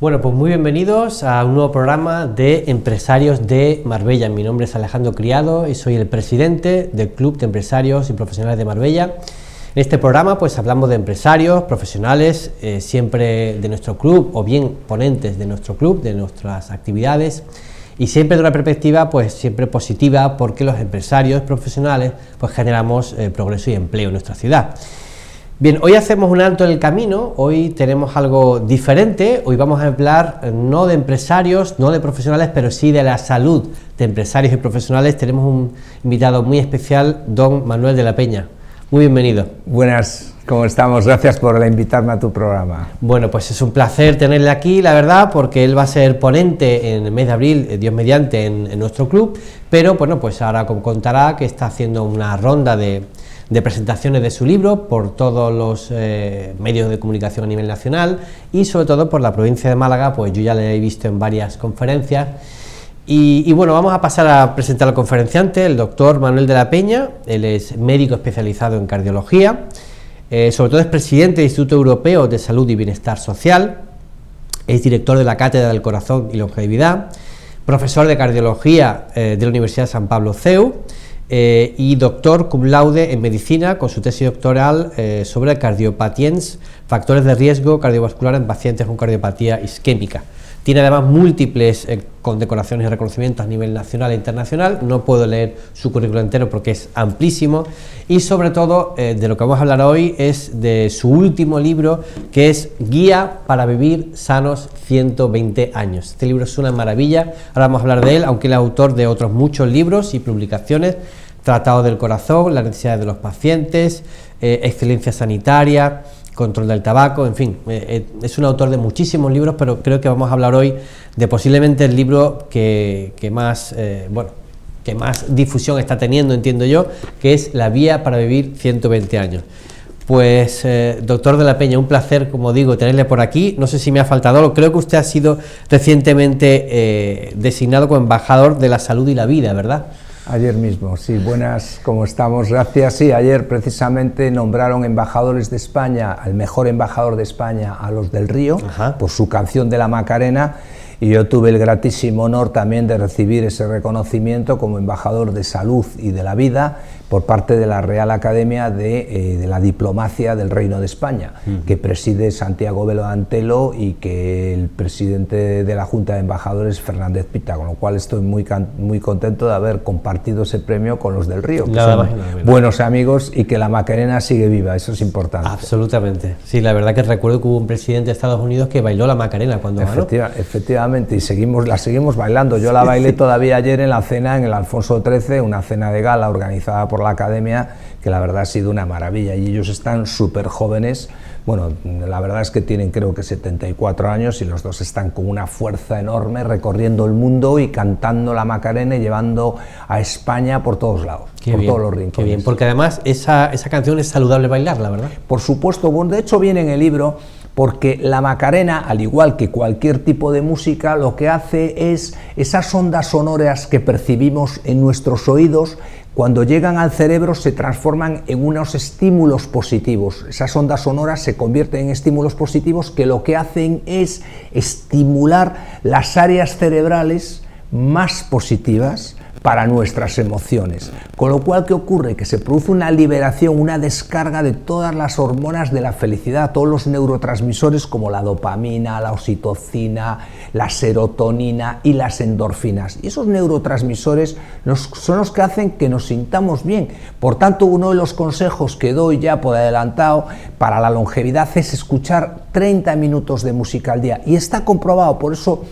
Bueno, pues muy bienvenidos a un nuevo programa de Empresarios de Marbella. Mi nombre es Alejandro Criado y soy el presidente del Club de Empresarios y Profesionales de Marbella. En este programa pues hablamos de empresarios, profesionales, siempre de nuestro club o bien ponentes de nuestro club, de nuestras actividades, y siempre de una perspectiva pues siempre positiva, porque los empresarios profesionales pues generamos progreso y empleo en nuestra ciudad. Bien, hoy hacemos un alto en el camino, hoy tenemos algo diferente, hoy vamos a hablar no de empresarios, no de profesionales, pero sí de la salud de empresarios y profesionales. Tenemos un invitado muy especial, don Manuel de la Peña. Muy bienvenido. Buenas, ¿cómo estamos? Gracias por invitarme a tu programa. Bueno, pues es un placer tenerle aquí, la verdad, porque él va a ser ponente en el mes de abril, Dios mediante, en nuestro club, pero bueno, pues ahora contará que está haciendo una ronda de presentaciones de su libro por todos los medios de comunicación a nivel nacional y sobre todo por la provincia de Málaga. Pues yo ya le he visto en varias conferencias y bueno, vamos a pasar a presentar al conferenciante, el doctor Manuel de la Peña. Él es médico especializado en cardiología, sobre todo es presidente del Instituto Europeo de Salud y Bienestar Social, es director de la Cátedra del Corazón y Longevidad, profesor de cardiología de la Universidad de San Pablo CEU, y doctor cum laude en medicina con su tesis doctoral sobre cardiopatiens, factores de riesgo cardiovascular en pacientes con cardiopatía isquémica. Tiene además múltiples condecoraciones y reconocimientos a nivel nacional e internacional. No puedo leer su currículum entero porque es amplísimo, y sobre todo de lo que vamos a hablar hoy es de su último libro, que es Guía para vivir sanos 120 años. Este libro es una maravilla, ahora vamos a hablar de él, aunque él es autor de otros muchos libros y publicaciones: Tratado del Corazón, las necesidades de los pacientes, excelencia sanitaria, control del tabaco, en fin, es un autor de muchísimos libros, pero creo que vamos a hablar hoy de posiblemente el libro que más difusión está teniendo, entiendo yo, que es La Vía para vivir 120 años. Pues, doctor de la Peña, un placer, como digo, tenerle por aquí. No sé si me ha faltado algo. Creo que usted ha sido recientemente designado como embajador de la salud y la vida, ¿verdad? Ayer mismo, sí. Buenas, ¿cómo estamos? Gracias. Sí, ayer precisamente nombraron embajadores de España, al mejor embajador de España, a los del Río, por su canción de la Macarena, y yo tuve el gratísimo honor también de recibir ese reconocimiento como embajador de salud y de la vida por parte de la Real Academia de la Diplomacia del Reino de España, que preside Santiago Velo Antelo y que el presidente de la Junta de Embajadores es Fernández Pita, con lo cual estoy muy contento de haber compartido ese premio con los del Río, que son buenos amigos, y que la Macarena sigue viva, eso es importante. Absolutamente, sí, la verdad que recuerdo que hubo un presidente de Estados Unidos que bailó la Macarena cuando ganó. Efectivamente, y la seguimos bailando. Yo la bailé todavía ayer en la cena en el Alfonso XIII, una cena de gala organizada por la Academia, que la verdad ha sido una maravilla, y ellos están súper jóvenes. Bueno, la verdad es que tienen, creo que 74 años, y los dos están con una fuerza enorme recorriendo el mundo y cantando la Macarena y llevando a España por todos lados, todos los rincones. Qué bien, porque además esa canción es saludable bailarla, ¿verdad? Por supuesto, bueno, de hecho viene en el libro, porque la Macarena, al igual que cualquier tipo de música, lo que hace es esas ondas sonoras que percibimos en nuestros oídos, cuando llegan al cerebro se transforman en unos estímulos positivos. Esas ondas sonoras se convierten en estímulos positivos que lo que hacen es estimular las áreas cerebrales más positivas para nuestras emociones, con lo cual, ¿qué ocurre? Que se produce una liberación, una descarga de todas las hormonas de la felicidad, todos los neurotransmisores como la dopamina, la oxitocina, la serotonina y las endorfinas, y esos neurotransmisores son los que hacen que nos sintamos bien. Por tanto, uno de los consejos que doy ya por adelantado para la longevidad es escuchar 30 minutos de música al día, y está comprobado. Por eso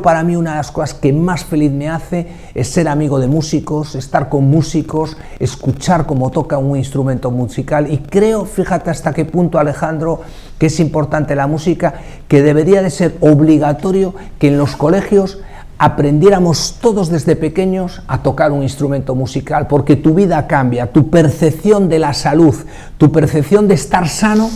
para mí una de las cosas que más feliz me hace es ser amigo de músicos, estar con músicos, escuchar cómo toca un instrumento musical, y creo, fíjate hasta qué punto, Alejandro, que es importante la música, que debería de ser obligatorio que en los colegios aprendiéramos todos desde pequeños a tocar un instrumento musical, porque tu vida cambia, tu percepción de la salud, tu percepción de estar sano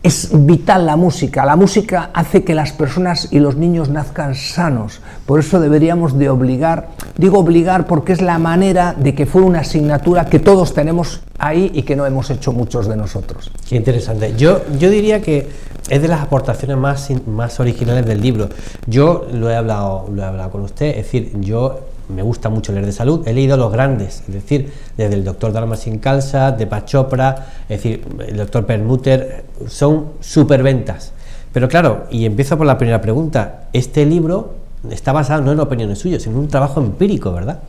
es vital la música hace que las personas y los niños nazcan sanos, por eso deberíamos de obligar, digo obligar porque es la manera de que fuera una asignatura que todos tenemos ahí y que no hemos hecho muchos de nosotros. Qué interesante, yo diría que es de las aportaciones más originales del libro. Yo lo he hablado con usted, es decir, yo me gusta mucho leer de salud, he leído los grandes, es decir, desde el doctor Dharma Singh Khalsa, Deepak Chopra, es decir, el doctor Perlmutter, son superventas. Pero claro, y empiezo por la primera pregunta, este libro está basado no en opiniones suyas, sino en un trabajo empírico, ¿verdad?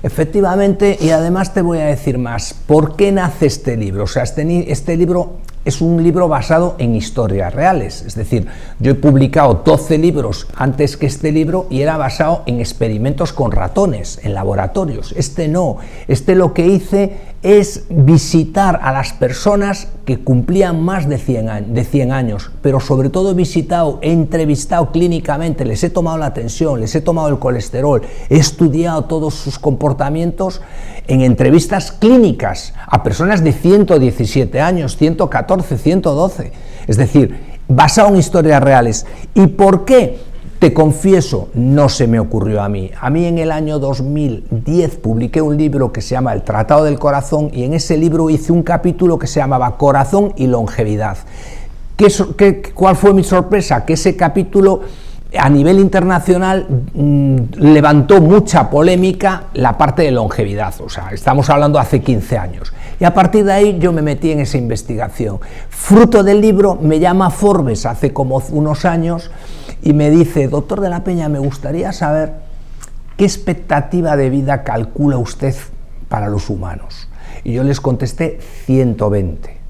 Efectivamente, y además te voy a decir más, ¿por qué nace este libro? O sea, este libro es un libro basado en historias reales, es decir, yo he publicado 12 libros antes que este libro y era basado en experimentos con ratones, en laboratorios. Este no, este lo que hice es visitar a las personas que cumplían más de 100 años, pero sobre todo he entrevistado clínicamente, les he tomado la tensión, les he tomado el colesterol, he estudiado todos sus comportamientos en entrevistas clínicas a personas de 117 años, 114, 112, es decir, basado en historias reales. ¿Y por qué? Te confieso, no se me ocurrió a mí. A mí en el año 2010 publiqué un libro que se llama El Tratado del Corazón y en ese libro hice un capítulo que se llamaba Corazón y Longevidad. ¿Cuál fue mi sorpresa? Que ese capítulo a nivel internacional levantó mucha polémica la parte de longevidad, o sea, estamos hablando hace 15 años. Y a partir de ahí yo me metí en esa investigación. Fruto del libro me llama Forbes hace como unos años y me dice, doctor de la Peña, me gustaría saber qué expectativa de vida calcula usted para los humanos. Y yo les contesté 120.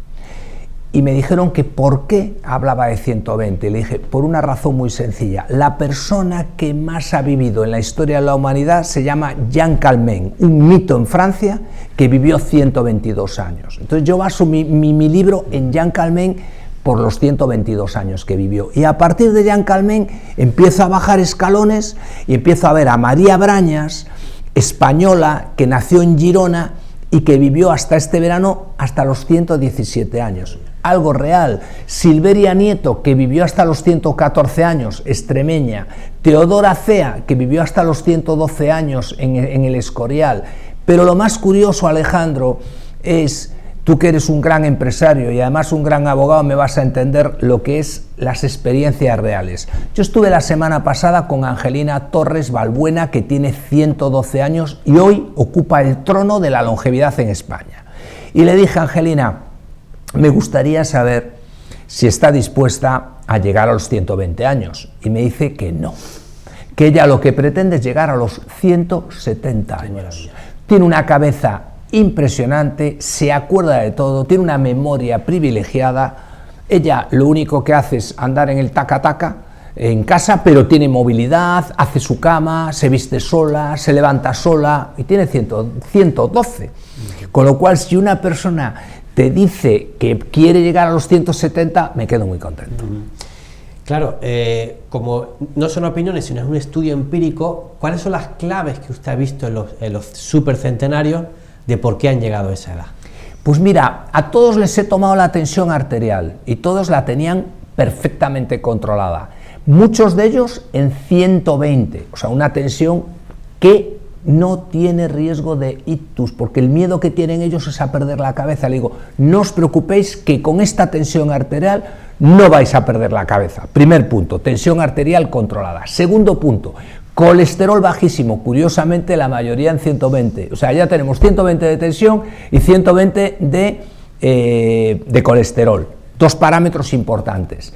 Y me dijeron que por qué hablaba de 120. Le dije, por una razón muy sencilla. La persona que más ha vivido en la historia de la humanidad se llama Jean Calment, un mito en Francia que vivió 122 años. Entonces yo baso mi libro en Jean Calment por los 122 años que vivió. Y a partir de Jean Calment empiezo a bajar escalones y empiezo a ver a María Brañas, española, que nació en Girona y que vivió hasta este verano hasta los 117 años. Algo real. Silveria Nieto, que vivió hasta los 114 años, extremeña. Teodora Cea, que vivió hasta los 112 años en el Escorial. Pero lo más curioso, Alejandro, es, tú que eres un gran empresario y además un gran abogado, me vas a entender lo que es las experiencias reales. Yo estuve la semana pasada con Angelina Torres Balbuena, que tiene 112 años y hoy ocupa el trono de la longevidad en España. Y le dije a Angelina, me gustaría saber si está dispuesta a llegar a los 120 años. Y me dice que no, que ella lo que pretende es llegar a los 170 años. Tiene una cabeza impresionante, se acuerda de todo, tiene una memoria privilegiada. Ella lo único que hace es andar en el taca-taca en casa, pero tiene movilidad, hace su cama, se viste sola, se levanta sola y tiene 112. Con lo cual, si una persona te dice que quiere llegar a los 170, me quedo muy contento. Claro, como no son opiniones, sino es un estudio empírico, ¿cuáles son las claves que usted ha visto en los supercentenarios de por qué han llegado a esa edad? Pues mira, a todos les he tomado la tensión arterial y todos la tenían perfectamente controlada. Muchos de ellos en 120, o sea, una tensión que no tiene riesgo de ictus, porque el miedo que tienen ellos es a perder la cabeza. Le digo, no os preocupéis que con esta tensión arterial no vais a perder la cabeza. Primer punto, tensión arterial controlada. Segundo punto, colesterol bajísimo, curiosamente la mayoría en 120, o sea, ya tenemos 120 de tensión y 120 de colesterol, dos parámetros importantes.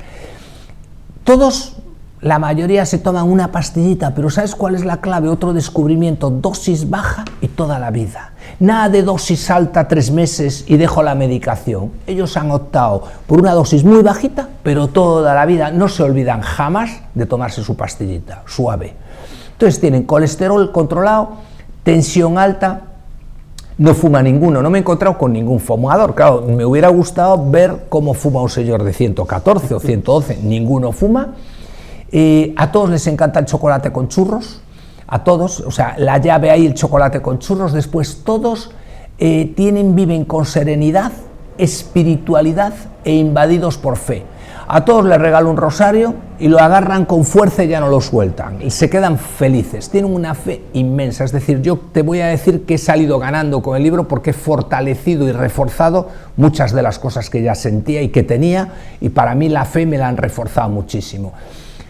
Todos, la mayoría se toman una pastillita, pero ¿sabes cuál es la clave? Otro descubrimiento, dosis baja y toda la vida. Nada de dosis alta 3 meses y dejo la medicación. Ellos han optado por una dosis muy bajita, pero toda la vida, no se olvidan jamás de tomarse su pastillita, suave. Entonces tienen colesterol controlado, tensión alta, no fuma ninguno, no me he encontrado con ningún fumador. Claro, me hubiera gustado ver cómo fuma un señor de 114 o 112, ninguno fuma. A todos les encanta el chocolate con churros, a todos, o sea, la llave ahí, el chocolate con churros. Después todos viven con serenidad, espiritualidad e invadidos por fe. a todos les regalo un rosario y lo agarran con fuerza y ya no lo sueltan, y se quedan felices, tienen una fe inmensa. Es decir, yo te voy a decir que he salido ganando con el libro porque he fortalecido y reforzado muchas de las cosas que ya sentía y que tenía, y para mí la fe me la han reforzado muchísimo.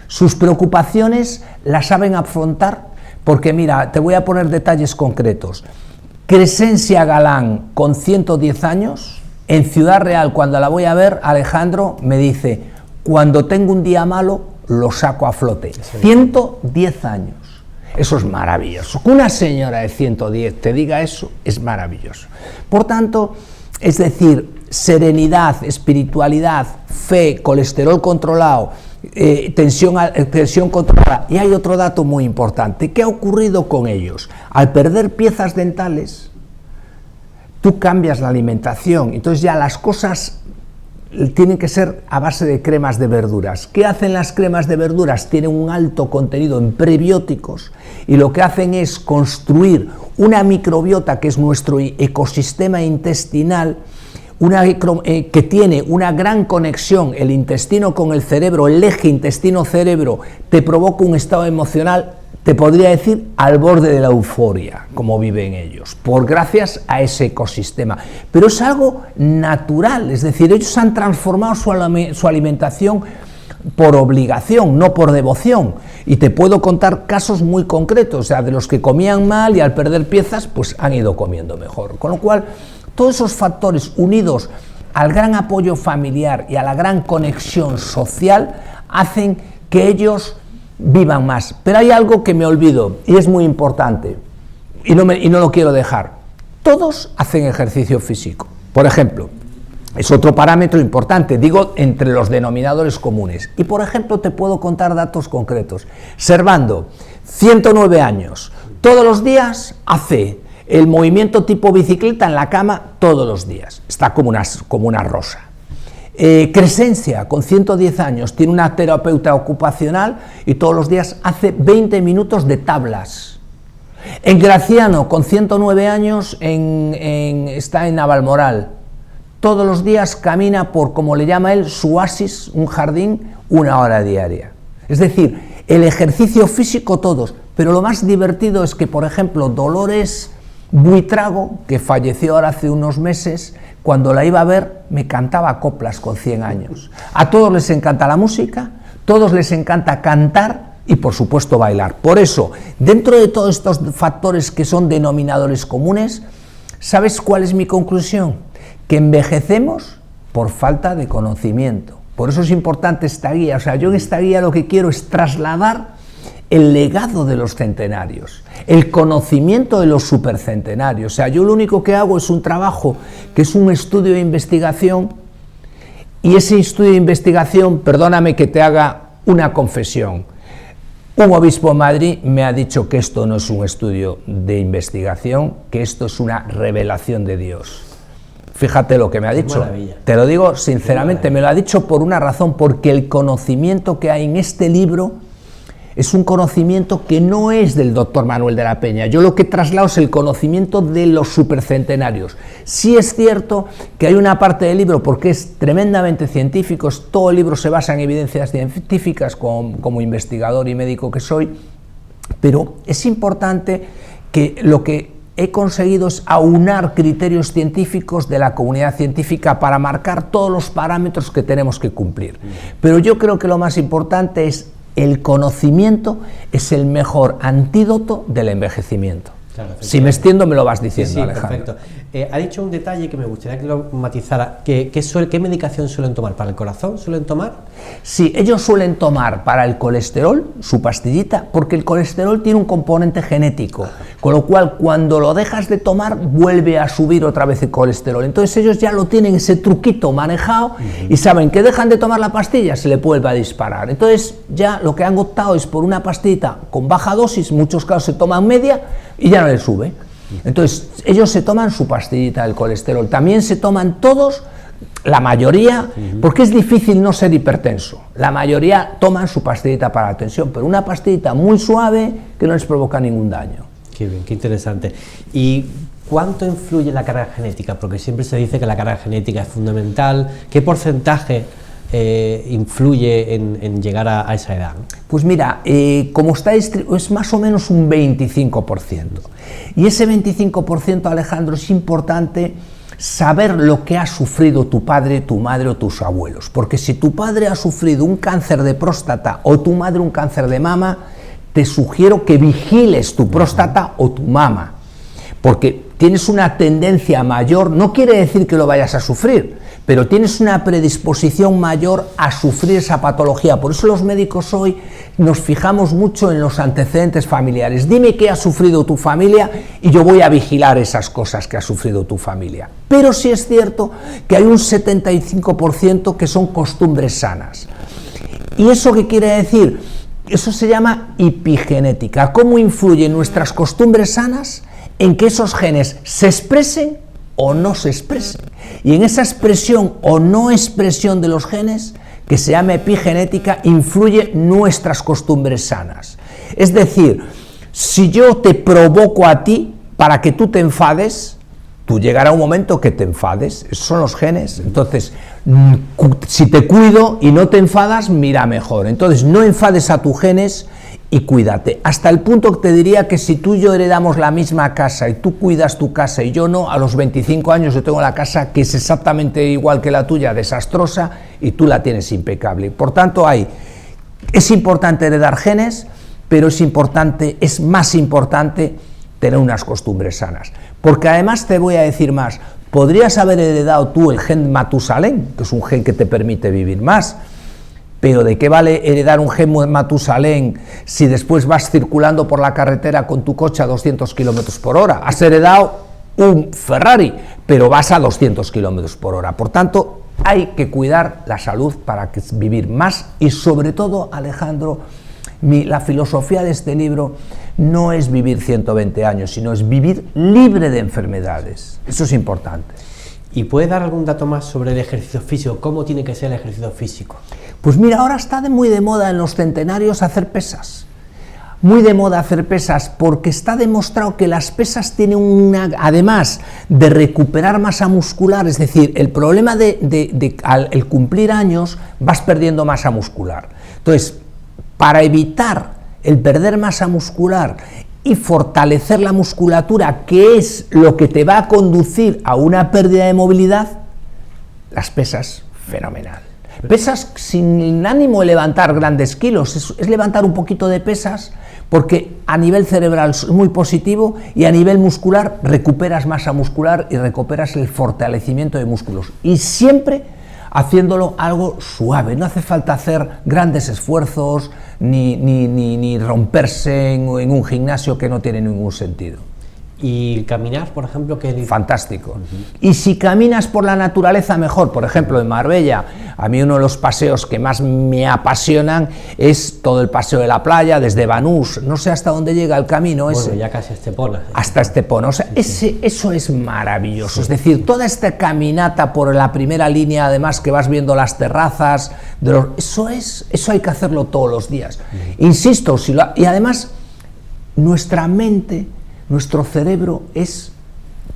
Sus preocupaciones las saben afrontar porque, mira, te voy a poner detalles concretos. Crescencia Galán, con 110 años, en Ciudad Real, cuando la voy a ver, Alejandro me dice: cuando tengo un día malo, lo saco a flote. 110 años. Eso es maravilloso. Que una señora de 110 te diga eso es maravilloso. Por tanto, es decir, serenidad, espiritualidad, fe, colesterol controlado, tensión controlada. Y hay otro dato muy importante. ¿Qué ha ocurrido con ellos? Al perder piezas dentales, tú cambias la alimentación, entonces ya las cosas tienen que ser a base de cremas de verduras. ¿Qué hacen las cremas de verduras? Tienen un alto contenido en prebióticos y lo que hacen es construir una microbiota, que es nuestro ecosistema intestinal, que tiene una gran conexión, el intestino con el cerebro, el eje intestino-cerebro, te provoca un estado emocional, te podría decir, al borde de la euforia, como viven ellos, gracias a ese ecosistema. Pero es algo natural, es decir, ellos han transformado su alimentación por obligación, no por devoción. Y te puedo contar casos muy concretos, o sea, de los que comían mal y al perder piezas, pues han ido comiendo mejor. Con lo cual, todos esos factores unidos al gran apoyo familiar y a la gran conexión social hacen que ellos vivan más. Pero hay algo que me olvido y es muy importante y no lo quiero dejar. Todos hacen ejercicio físico. Por ejemplo, es otro parámetro importante, digo, entre los denominadores comunes. Y por ejemplo, te puedo contar datos concretos. Servando, 109 años, todos los días hace el movimiento tipo bicicleta en la cama todos los días. Está como una rosa. Crescencia, con 110 años, tiene una terapeuta ocupacional y todos los días hace 20 minutos de tablas. En Graciano, con 109 años, está en Navalmoral. Todos los días camina por, como le llama él, su oasis, un jardín, 1 hora diaria. Es decir, el ejercicio físico todos. Pero lo más divertido es que, por ejemplo, Dolores Buitrago, que falleció ahora hace unos meses, cuando la iba a ver me cantaba coplas con 100 años. A todos les encanta la música, todos les encanta cantar y por supuesto bailar. Por eso, dentro de todos estos factores que son denominadores comunes, ¿sabes cuál es mi conclusión? Que envejecemos por falta de conocimiento. Por eso es importante esta guía. O sea, yo en esta guía lo que quiero es trasladar el legado de los centenarios, el conocimiento de los supercentenarios. O sea, yo lo único que hago es un trabajo que es un estudio de investigación, y ese estudio de investigación, perdóname que te haga una confesión, un obispo en Madrid me ha dicho que esto no es un estudio de investigación, que esto es una revelación de Dios. Fíjate lo que me ha dicho. Maravilla. Te lo digo sinceramente, me lo ha dicho por una razón, porque el conocimiento que hay en este libro es un conocimiento que no es del doctor Manuel de la Peña. Yo lo que traslado es el conocimiento de los supercentenarios. Sí es cierto que hay una parte del libro, porque es tremendamente científico, todo el libro se basa en evidencias científicas como investigador y médico que soy, pero es importante que lo que he conseguido es aunar criterios científicos de la comunidad científica para marcar todos los parámetros que tenemos que cumplir. Pero yo creo que lo más importante es el conocimiento es el mejor antídoto del envejecimiento. Claro, si me extiendo me lo vas diciendo, sí, Alejandro. Perfecto. Ha dicho un detalle que me gustaría que lo matizara. ¿Qué medicación suelen tomar? ¿Para el corazón suelen tomar? Sí, ellos suelen tomar para el colesterol su pastillita, porque el colesterol tiene un componente genético, con lo cual cuando lo dejas de tomar vuelve a subir otra vez el colesterol. Entonces ellos ya lo tienen ese truquito manejado y saben que dejan de tomar la pastilla, se le vuelve a disparar. Entonces ya lo que han optado es por una pastillita con baja dosis, en muchos casos se toman media y ya no le sube. Entonces ellos se toman su pastillita del colesterol, también se toman todos, la mayoría, porque es difícil no ser hipertenso, la mayoría toman su pastillita para la tensión, pero una pastillita muy suave que no les provoca ningún daño. Qué bien, qué interesante. ¿Y cuánto influye la carga genética? Porque siempre se dice que la carga genética es fundamental. ¿Qué porcentaje influye en llegar a esa edad, ¿no? Pues mira, como está es más o menos un 25%. Y ese 25%, Alejandro, es importante saber lo que ha sufrido tu padre, tu madre o tus abuelos. Porque si tu padre ha sufrido un cáncer de próstata o tu madre un cáncer de mama, te sugiero que vigiles tu próstata o tu mama. Porque tienes una tendencia mayor, no quiere decir que lo vayas a sufrir, pero tienes una predisposición mayor a sufrir esa patología. Por eso los médicos hoy nos fijamos mucho en los antecedentes familiares. Dime qué ha sufrido tu familia y yo voy a vigilar esas cosas que ha sufrido tu familia. Pero sí es cierto que hay un 75% que son costumbres sanas. ¿Y eso qué quiere decir? Eso se llama epigenética. ¿Cómo influyen nuestras costumbres sanas en que esos genes se expresen o no se expresen? Y en esa expresión o no expresión de los genes, que se llama epigenética, influye nuestras costumbres sanas. Es decir, si yo te provoco a ti para que tú te enfades, tú llegará un momento que te enfades. Esos son los genes. Entonces, si te cuido y no te enfadas, mira mejor. Entonces, no enfades a tus genes y cuídate. Hasta el punto que te diría que si tú y yo heredamos la misma casa y tú cuidas tu casa y yo no, a los 25 años yo tengo la casa que es exactamente igual que la tuya, desastrosa, y tú la tienes impecable. Por tanto, es importante heredar genes, pero es más importante tener unas costumbres sanas. Porque además te voy a decir más, podrías haber heredado tú el gen Matusalén, que es un gen que te permite vivir más, pero ¿de qué vale heredar un gen Matusalén si después vas circulando por la carretera con tu coche a 200 kilómetros por hora? Has heredado un Ferrari, pero vas a 200 kilómetros por hora. Por tanto, hay que cuidar la salud para vivir más y sobre todo, Alejandro, la filosofía de este libro no es vivir 120 años, sino es vivir libre de enfermedades. Eso es importante. ¿Y puedes dar algún dato más sobre el ejercicio físico? ¿Cómo tiene que ser el ejercicio físico? Pues mira, ahora está muy de moda en los centenarios hacer pesas. Muy de moda hacer pesas porque está demostrado que las pesas tienen además de recuperar masa muscular, es decir, el problema al cumplir años vas perdiendo masa muscular. Entonces, para evitar el perder masa muscular y fortalecer la musculatura, que es lo que te va a conducir a una pérdida de movilidad, las pesas, fenomenal. Pesas sin ánimo de levantar grandes kilos, es levantar un poquito de pesas, porque a nivel cerebral es muy positivo y a nivel muscular recuperas masa muscular y recuperas el fortalecimiento de músculos. Y siempre haciéndolo algo suave, no hace falta hacer grandes esfuerzos ni romperse en un gimnasio que no tiene ningún sentido. ¿Y caminar, por ejemplo? Fantástico. Y si caminas por la naturaleza, mejor. Por ejemplo, en Marbella, a mí uno de los paseos que más me apasionan es todo el paseo de la playa, desde Banús, no sé hasta dónde llega el camino ese. Bueno, ya casi Estepona. Hasta Estepona, o sea, eso es maravilloso. Sí. Es decir, toda esta caminata por la primera línea, además que vas viendo las terrazas, eso hay que hacerlo todos los días. Insisto, y además, nuestra mente, nuestro cerebro es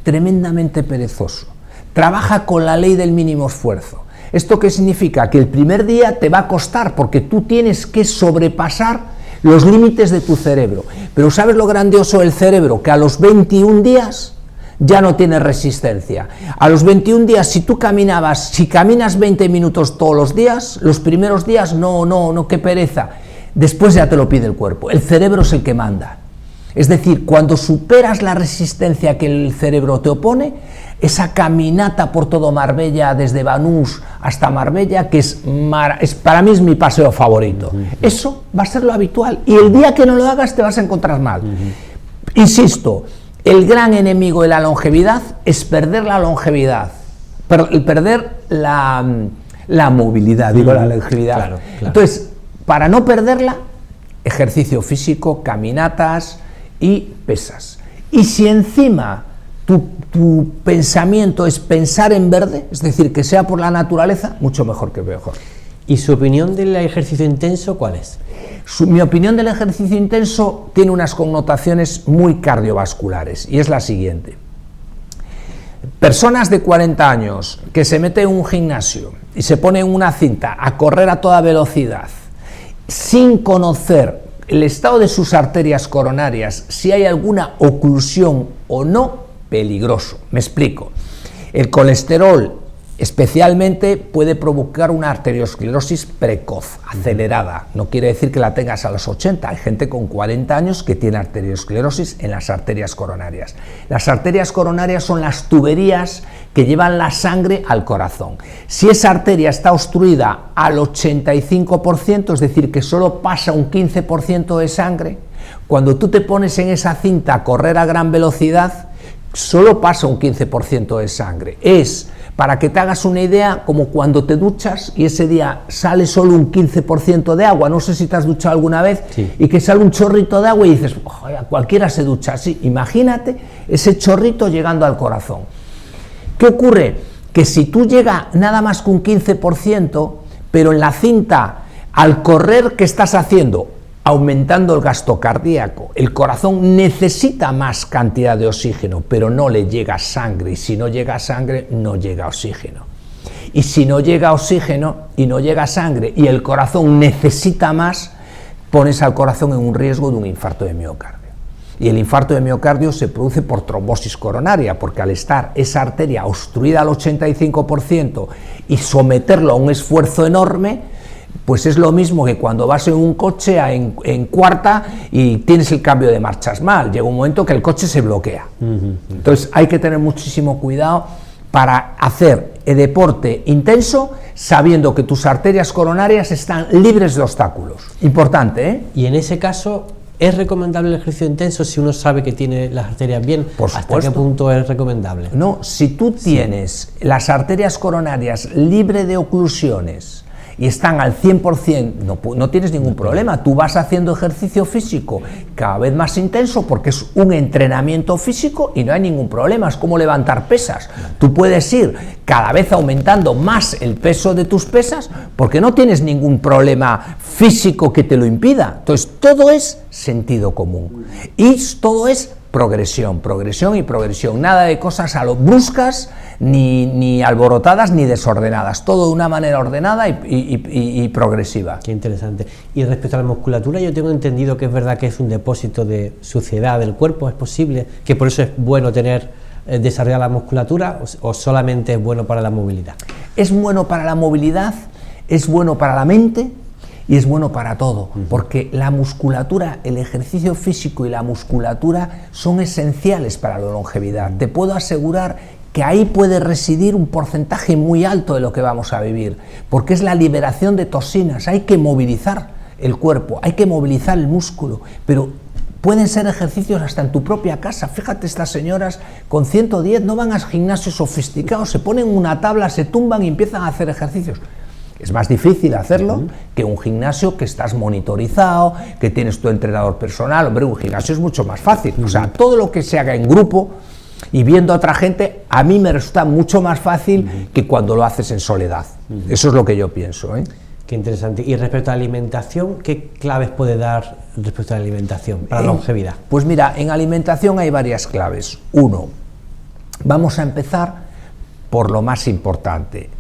tremendamente perezoso, trabaja con la ley del mínimo esfuerzo. ¿Esto qué significa? Que el primer día te va a costar porque tú tienes que sobrepasar los límites de tu cerebro. Pero ¿sabes lo grandioso del cerebro? Que a los 21 días ya no tienes resistencia. A los 21 días, si caminas 20 minutos todos los días, los primeros días no, qué pereza. Después ya te lo pide el cuerpo. El cerebro es el que manda. Es decir, cuando superas la resistencia que el cerebro te opone, esa caminata por todo Marbella, desde Banús hasta Marbella, que para mí es mi paseo favorito, eso va a ser lo habitual, y el día que no lo hagas te vas a encontrar mal. Insisto, el gran enemigo de la longevidad es perder la longevidad, perder la movilidad, digo la longevidad. Claro. Entonces, para no perderla, ejercicio físico, caminatas y pesas. Y si encima tu pensamiento es pensar en verde, es decir, que sea por la naturaleza, mucho mejor que mejor. ¿Y su opinión del ejercicio intenso cuál es? Mi opinión del ejercicio intenso tiene unas connotaciones muy cardiovasculares y es la siguiente. Personas de 40 años que se meten en un gimnasio y se ponen una cinta a correr a toda velocidad sin conocer el estado de sus arterias coronarias, si hay alguna oclusión o no, peligroso. Me explico. El colesterol especialmente puede provocar una arteriosclerosis precoz, acelerada. No quiere decir que la tengas a los 80. Hay gente con 40 años que tiene arteriosclerosis en las arterias coronarias. Las arterias coronarias son las tuberías que llevan la sangre al corazón. Si esa arteria está obstruida al 85%, es decir, que solo pasa un 15% de sangre, cuando tú te pones en esa cinta a correr a gran velocidad, solo pasa un 15% de sangre. Es, para que te hagas una idea, como cuando te duchas y ese día sale solo un 15% de agua. No sé si te has duchado alguna vez, sí, y que sale un chorrito de agua y dices, cualquiera se ducha así. Imagínate ese chorrito llegando al corazón. ¿Qué ocurre? Que si tú llegas nada más que un 15%, pero en la cinta, al correr, ¿qué estás haciendo? Aumentando el gasto cardíaco. El corazón necesita más cantidad de oxígeno, pero no le llega sangre, y si no llega sangre, no llega oxígeno. Y si no llega oxígeno y no llega sangre y el corazón necesita más, pones al corazón en un riesgo de un infarto de miocardio. Y el infarto de miocardio se produce por trombosis coronaria, porque al estar esa arteria obstruida al 85% y someterlo a un esfuerzo enorme, pues es lo mismo que cuando vas en un coche en cuarta y tienes el cambio de marchas mal. Llega un momento que el coche se bloquea. Entonces hay que tener muchísimo cuidado para hacer el deporte intenso sabiendo que tus arterias coronarias están libres de obstáculos. Importante, ¿eh? Y en ese caso, ¿es recomendable el ejercicio intenso si uno sabe que tiene las arterias bien? Por supuesto. ¿Hasta qué punto es recomendable? No, si tú tienes las arterias coronarias libres de oclusiones y están al 100%, no tienes ningún problema. Tú vas haciendo ejercicio físico cada vez más intenso porque es un entrenamiento físico y no hay ningún problema. Es como levantar pesas. Tú puedes ir cada vez aumentando más el peso de tus pesas porque no tienes ningún problema físico que te lo impida. Entonces todo es sentido común y todo es progresión, progresión y progresión. Nada de cosas a lo bruscas, ni alborotadas, ni desordenadas. Todo de una manera ordenada y progresiva. Qué interesante. Y respecto a la musculatura, yo tengo entendido que es verdad que es un depósito de suciedad del cuerpo. ¿Es posible que por eso es bueno desarrollar la musculatura o solamente es bueno para la movilidad? Es bueno para la movilidad, es bueno para la mente y es bueno para todo, porque la musculatura, el ejercicio físico y la musculatura son esenciales para la longevidad. Te puedo asegurar que ahí puede residir un porcentaje muy alto de lo que vamos a vivir, porque es la liberación de toxinas. Hay que movilizar el cuerpo, hay que movilizar el músculo, pero pueden ser ejercicios hasta en tu propia casa. Fíjate, estas señoras con 110 no van a gimnasios sofisticados, se ponen una tabla, se tumban y empiezan a hacer ejercicios. Es más difícil hacerlo que un gimnasio que estás monitorizado, que tienes tu entrenador personal. Hombre, un gimnasio es mucho más fácil. O sea, todo lo que se haga en grupo y viendo a otra gente, a mí me resulta mucho más fácil que cuando lo haces en soledad. Eso es lo que yo pienso, ¿eh? Qué interesante. Y respecto a la alimentación, ¿qué claves puede dar respecto a la alimentación para la longevidad? Pues mira, en alimentación hay varias claves. Uno, vamos a empezar por lo más importante,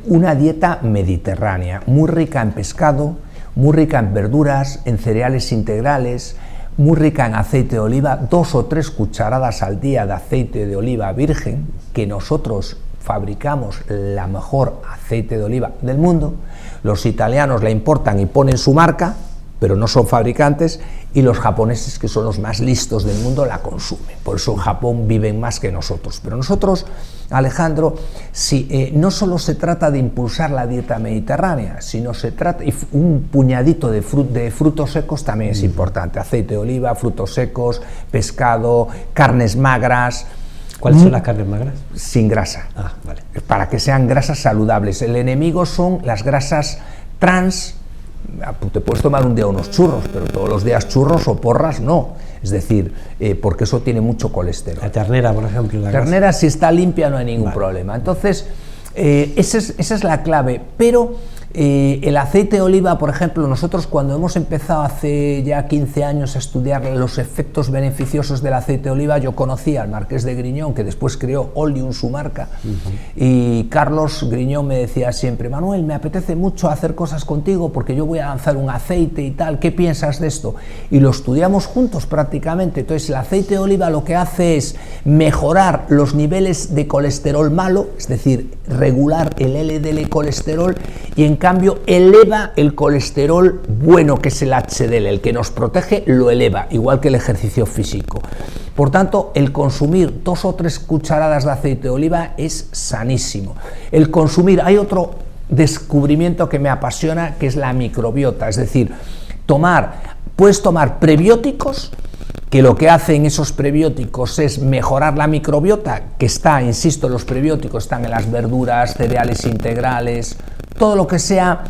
una dieta mediterránea, muy rica en pescado, muy rica en verduras, en cereales integrales, muy rica en aceite de oliva, 2 o 3 cucharadas al día de aceite de oliva virgen, que nosotros fabricamos la mejor aceite de oliva del mundo. Los italianos la importan y ponen su marca, pero no son fabricantes, y los japoneses, que son los más listos del mundo, la consumen. Por eso en Japón viven más que nosotros. Pero nosotros, Alejandro, no solo se trata de impulsar la dieta mediterránea, sino se trata, y un puñadito de frutos secos también es importante, aceite de oliva, frutos secos, pescado, carnes magras. ¿Cuáles son las carnes magras? Sin grasa. Ah, vale. Para que sean grasas saludables. El enemigo son las grasas trans. Te puedes tomar un día unos churros, pero todos los días churros o porras no. Es decir, porque eso tiene mucho colesterol. La ternera, por ejemplo. La ternera, grasa, si está limpia, no hay ningún problema. Entonces, esa es la clave. Pero El aceite de oliva, por ejemplo, nosotros cuando hemos empezado hace ya 15 años a estudiar los efectos beneficiosos del aceite de oliva, yo conocía al Marqués de Griñón, que después creó Oleum, su marca, y Carlos Griñón me decía siempre: Manuel, me apetece mucho hacer cosas contigo porque yo voy a lanzar un aceite y tal, ¿qué piensas de esto? Y lo estudiamos juntos prácticamente. Entonces el aceite de oliva lo que hace es mejorar los niveles de colesterol malo, es decir, regular el LDL colesterol, y en cambio eleva el colesterol bueno, que es el HDL, el que nos protege, lo eleva, igual que el ejercicio físico. Por tanto, el consumir 2 o 3 cucharadas de aceite de oliva es sanísimo. El consumir, hay otro descubrimiento que me apasiona, que es la microbiota, es decir, puedes tomar prebióticos, que lo que hacen esos prebióticos es mejorar la microbiota, que está, insisto, los prebióticos están en las verduras, cereales integrales, todo lo que sea,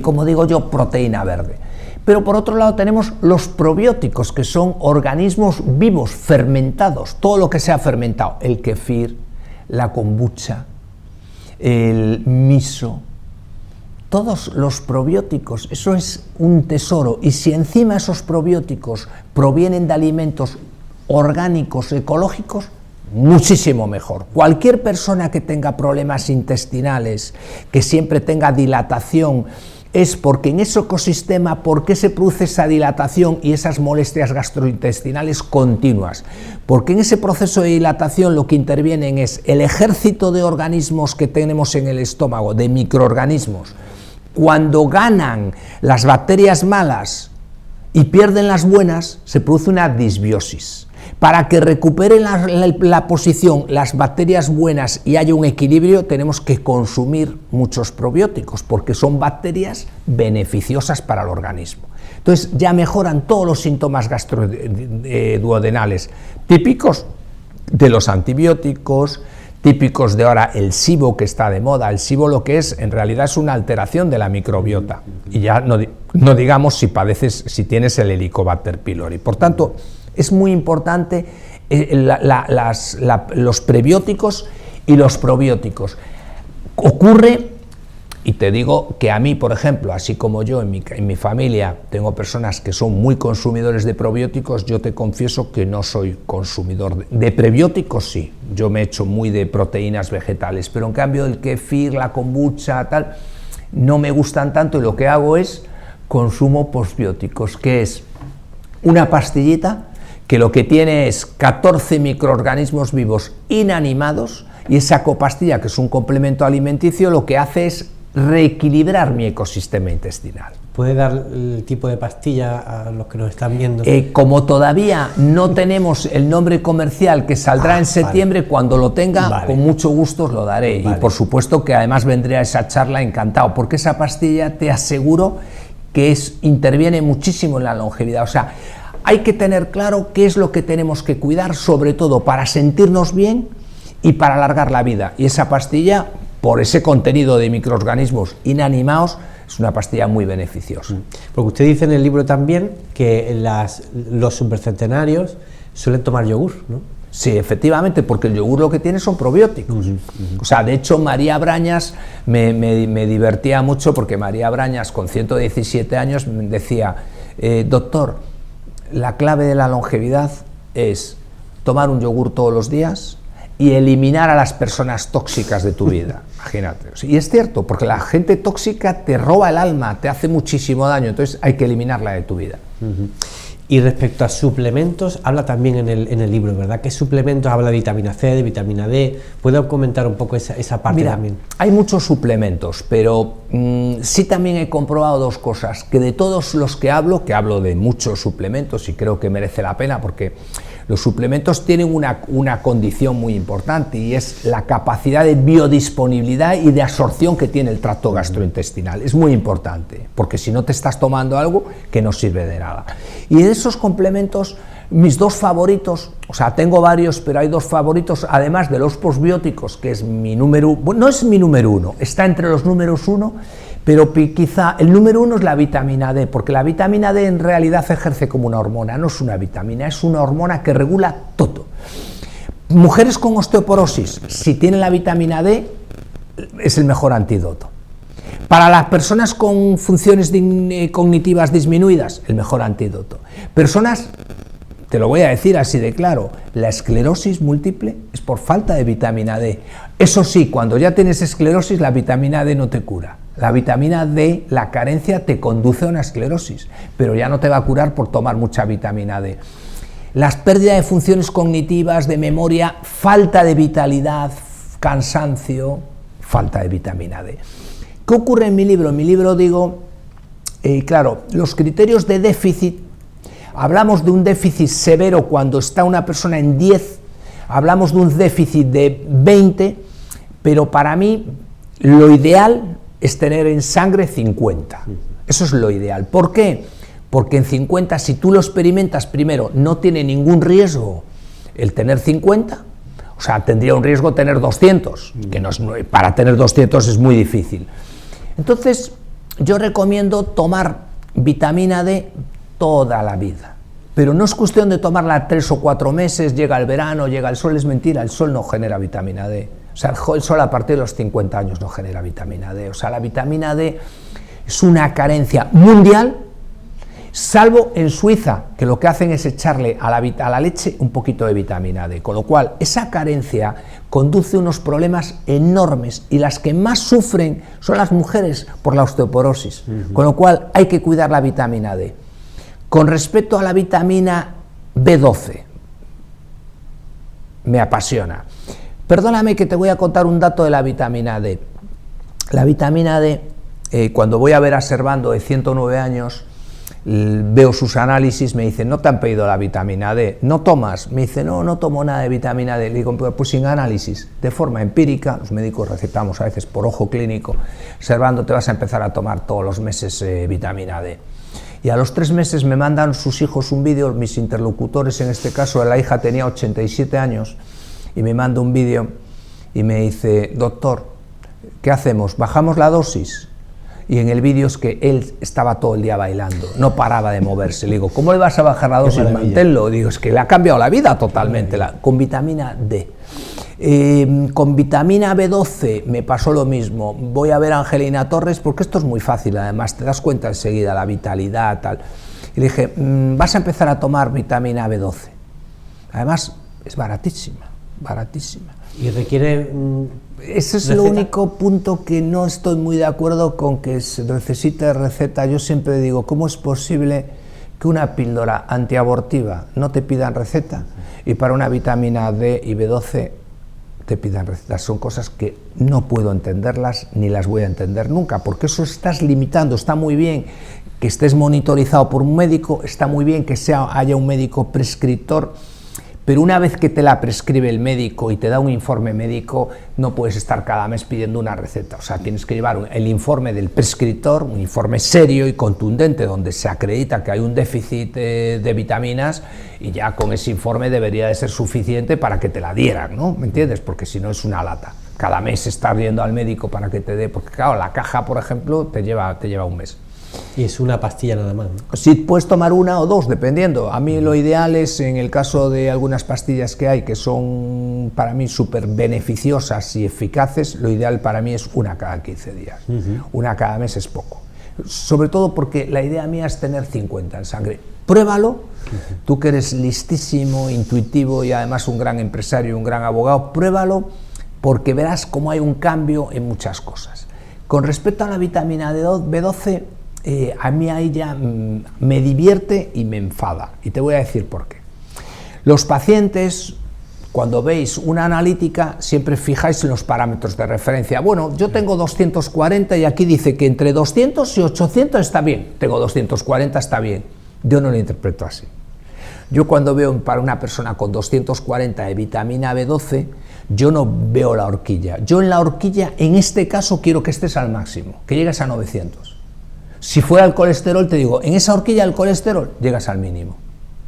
como digo yo, proteína verde. Pero por otro lado tenemos los probióticos, que son organismos vivos, fermentados, todo lo que sea fermentado, el kefir, la kombucha, el miso, todos los probióticos, eso es un tesoro. Y si encima esos probióticos provienen de alimentos orgánicos, ecológicos, muchísimo mejor. Cualquier persona que tenga problemas intestinales, que siempre tenga dilatación, es porque en ese ecosistema, ¿por qué se produce esa dilatación y esas molestias gastrointestinales continuas? Porque en ese proceso de dilatación lo que intervienen es el ejército de organismos que tenemos en el estómago, de microorganismos. Cuando ganan las bacterias malas y pierden las buenas, se produce una disbiosis. Para que recuperen la posición las bacterias buenas y haya un equilibrio, tenemos que consumir muchos probióticos, porque son bacterias beneficiosas para el organismo. Entonces ya mejoran todos los síntomas gastroduodenales típicos de los antibióticos, típicos de ahora el SIBO, que está de moda. El SIBO lo que es, en realidad, es una alteración de la microbiota, y ya no digamos si tienes el Helicobacter pylori. Por tanto, es muy importante los prebióticos y los probióticos. Ocurre, y te digo que a mí, por ejemplo, así como yo en mi familia tengo personas que son muy consumidores de probióticos, yo te confieso que no soy consumidor de prebióticos. Sí, yo me echo muy de proteínas vegetales, pero en cambio el kefir, la kombucha, tal, no me gustan tanto, y lo que hago es consumo postbióticos, que es una pastillita que lo que tiene es 14 microorganismos vivos inanimados, y esa copastilla, que es un complemento alimenticio, lo que hace es reequilibrar mi ecosistema intestinal. ¿Puede dar el tipo de pastilla a los que nos están viendo? Como todavía no tenemos el nombre comercial, que saldrá en septiembre, vale. Cuando lo tenga, vale, con mucho gusto os lo daré. Vale. Y por supuesto que además vendré a esa charla encantado, porque esa pastilla te aseguro que interviene muchísimo en la longevidad. O sea, hay que tener claro qué es lo que tenemos que cuidar, sobre todo para sentirnos bien y para alargar la vida. Y esa pastilla, por ese contenido de microorganismos inanimados, es una pastilla muy beneficiosa. Porque usted dice en el libro también que los supercentenarios suelen tomar yogur, ¿no? Sí, efectivamente, porque el yogur lo que tiene son probióticos. O sea, de hecho, María Brañas me divertía mucho, porque María Brañas, con 117 años, me decía: doctor, la clave de la longevidad es tomar un yogur todos los días y eliminar a las personas tóxicas de tu vida. Imagínate. Y es cierto, porque la gente tóxica te roba el alma, te hace muchísimo daño, entonces hay que eliminarla de tu vida. Y respecto a suplementos, habla también en el libro, ¿verdad? ¿Qué suplementos? Habla de vitamina C, de vitamina D. ¿Puedo comentar un poco esa parte? Mira, también? Hay muchos suplementos, pero sí también he comprobado dos cosas, que de todos los que hablo de muchos suplementos, y creo que merece la pena, porque los suplementos tienen una condición muy importante, y es la capacidad de biodisponibilidad y de absorción que tiene el tracto gastrointestinal. Es muy importante, porque si no te estás tomando algo que no sirve de nada. Y de esos complementos, mis dos favoritos, o sea, tengo varios, pero hay dos favoritos, además de los postbióticos, que es mi número, bueno, no es mi número uno, está entre los números uno, pero quizá el número uno es la vitamina D, porque la vitamina D en realidad ejerce como una hormona, no es una vitamina, es una hormona que regula todo. Mujeres con osteoporosis, si tienen la vitamina D, es el mejor antídoto. Para las personas con funciones cognitivas disminuidas, el mejor antídoto. Personas, te lo voy a decir así de claro, la esclerosis múltiple es por falta de vitamina D. Eso sí, cuando ya tienes esclerosis, la vitamina D no te cura. La vitamina D, la carencia, te conduce a una esclerosis, pero ya no te va a curar por tomar mucha vitamina D. Las pérdidas de funciones cognitivas, de memoria, falta de vitalidad, cansancio, falta de vitamina D. ¿Qué ocurre en mi libro? En mi libro digo, claro, los criterios de déficit, hablamos de un déficit severo cuando está una persona en 10, hablamos de un déficit de 20, pero para mí lo ideal es tener en sangre 50. Eso es lo ideal. ¿Por qué? Porque en 50, si tú lo experimentas primero, no tiene ningún riesgo el tener 50, o sea, tendría un riesgo tener 200, que no es, para tener 200 es muy difícil. Entonces, yo recomiendo tomar vitamina D toda la vida, pero no es cuestión de tomarla 3 o 4 meses, llega el verano, llega el sol, es mentira, el sol no genera vitamina D, o sea, el sol a partir de los 50 años no genera vitamina D, o sea, la vitamina D es una carencia mundial, salvo en Suiza, que lo que hacen es echarle a la leche un poquito de vitamina D, con lo cual esa carencia conduce a unos problemas enormes y las que más sufren son las mujeres por la osteoporosis, con lo cual hay que cuidar la vitamina D. Con respecto a la vitamina B12, me apasiona. Perdóname que te voy a contar un dato de la vitamina D. La vitamina D, cuando voy a ver a Servando de 109 años, veo sus análisis, me dicen, no te han pedido la vitamina D, ¿no tomas? Me dice, no tomo nada de vitamina D. Le digo, pues sin análisis, de forma empírica, los médicos recetamos a veces por ojo clínico, Servando, te vas a empezar a tomar todos los meses vitamina D. Y a los 3 meses me mandan sus hijos un vídeo, mis interlocutores, en este caso la hija tenía 87 años, y me manda un vídeo y me dice, doctor, ¿qué hacemos? ¿Bajamos la dosis? Y en el vídeo es que él estaba todo el día bailando, no paraba de moverse. Le digo, ¿cómo le vas a bajar la dosis? Manténlo. Digo, es que le ha cambiado la vida totalmente, con vitamina D. Con vitamina B12 me pasó lo mismo. Voy a ver a Angelina Torres, porque esto es muy fácil, además, te das cuenta enseguida, la vitalidad, tal. Y le dije, vas a empezar a tomar vitamina B12. Además, es baratísima, baratísima. Y requiere... Ese es el único punto que no estoy muy de acuerdo con que se necesite receta. Yo siempre digo, ¿cómo es posible que una píldora antiabortiva no te pidan receta y para una vitamina D y B12 te pidan recetas? Son cosas que no puedo entenderlas ni las voy a entender nunca, porque eso estás limitando. Está muy bien que estés monitorizado por un médico, está muy bien que haya un médico prescriptor, pero una vez que te la prescribe el médico y te da un informe médico, no puedes estar cada mes pidiendo una receta. O sea, tienes que llevar el informe del prescriptor, un informe serio y contundente, donde se acredita que hay un déficit de vitaminas, y ya con ese informe debería de ser suficiente para que te la dieran, ¿no? ¿Me entiendes? Porque si no es una lata. Cada mes estar yendo al médico para que te dé, porque claro, la caja, por ejemplo, te lleva un mes. Y es una pastilla nada más, ¿no? Sí, puedes tomar 1 o 2, dependiendo. A mí lo ideal es, en el caso de algunas pastillas que hay, que son para mí súper beneficiosas y eficaces, lo ideal para mí es 1 cada 15 días. 1 cada mes es poco. Sobre todo porque la idea mía es tener 50 en sangre. Pruébalo, tú que eres listísimo, intuitivo y además un gran empresario, un gran abogado, pruébalo, porque verás cómo hay un cambio en muchas cosas. Con respecto a la vitamina B12, a mí ahí ya me divierte y me enfada, y te voy a decir por qué. Los pacientes, cuando veis una analítica, siempre fijáis en los parámetros de referencia. Bueno, yo tengo 240 y aquí dice que entre 200 y 800 está bien. Tengo 240, está bien. Yo no lo interpreto así. Yo cuando veo para una persona con 240 de vitamina B12, yo no veo la horquilla. Yo en la horquilla, en este caso, quiero que estés al máximo, que llegues a 900. Si fuera el colesterol, te digo, en esa horquilla del colesterol llegas al mínimo.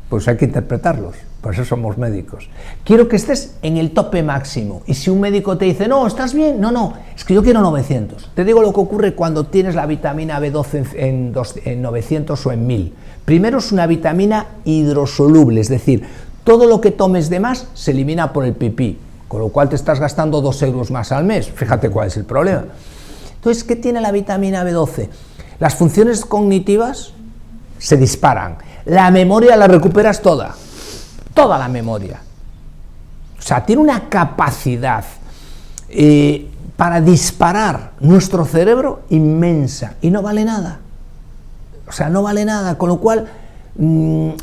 Pues hay que interpretarlos, por eso somos médicos. Quiero que estés en el tope máximo, y si un médico te dice, no, ¿estás bien? No, es que yo quiero 900. Te digo lo que ocurre cuando tienes la vitamina B12 en 900 o en 1000. Primero, es una vitamina hidrosoluble, es decir, todo lo que tomes de más se elimina por el pipí, con lo cual te estás gastando 2 euros más al mes. Fíjate cuál es el problema. Entonces, ¿qué tiene la vitamina B12? Las funciones cognitivas se disparan, la memoria la recuperas toda la memoria. O sea, tiene una capacidad para disparar nuestro cerebro inmensa y no vale nada. O sea, no vale nada, con lo cual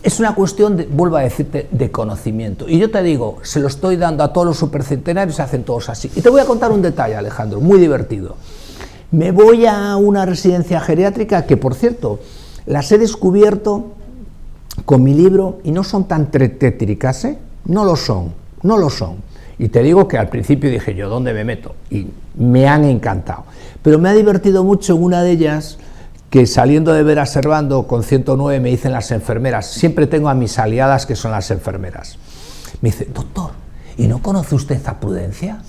es una cuestión, vuelvo a decirte, de conocimiento. Y yo te digo, se lo estoy dando a todos los supercentenarios, se hacen todos así. Y te voy a contar un detalle, Alejandro, muy divertido. Me voy a una residencia geriátrica que, por cierto, las he descubierto con mi libro y no son tan tétricas, ¿eh? No lo son. Y te digo que al principio dije yo, ¿dónde me meto? Y me han encantado. Pero me ha divertido mucho en una de ellas, que saliendo de ver a Servando con 109 me dicen las enfermeras, siempre tengo a mis aliadas que son las enfermeras, me dice, doctor, ¿y no conoce usted a Prudencia?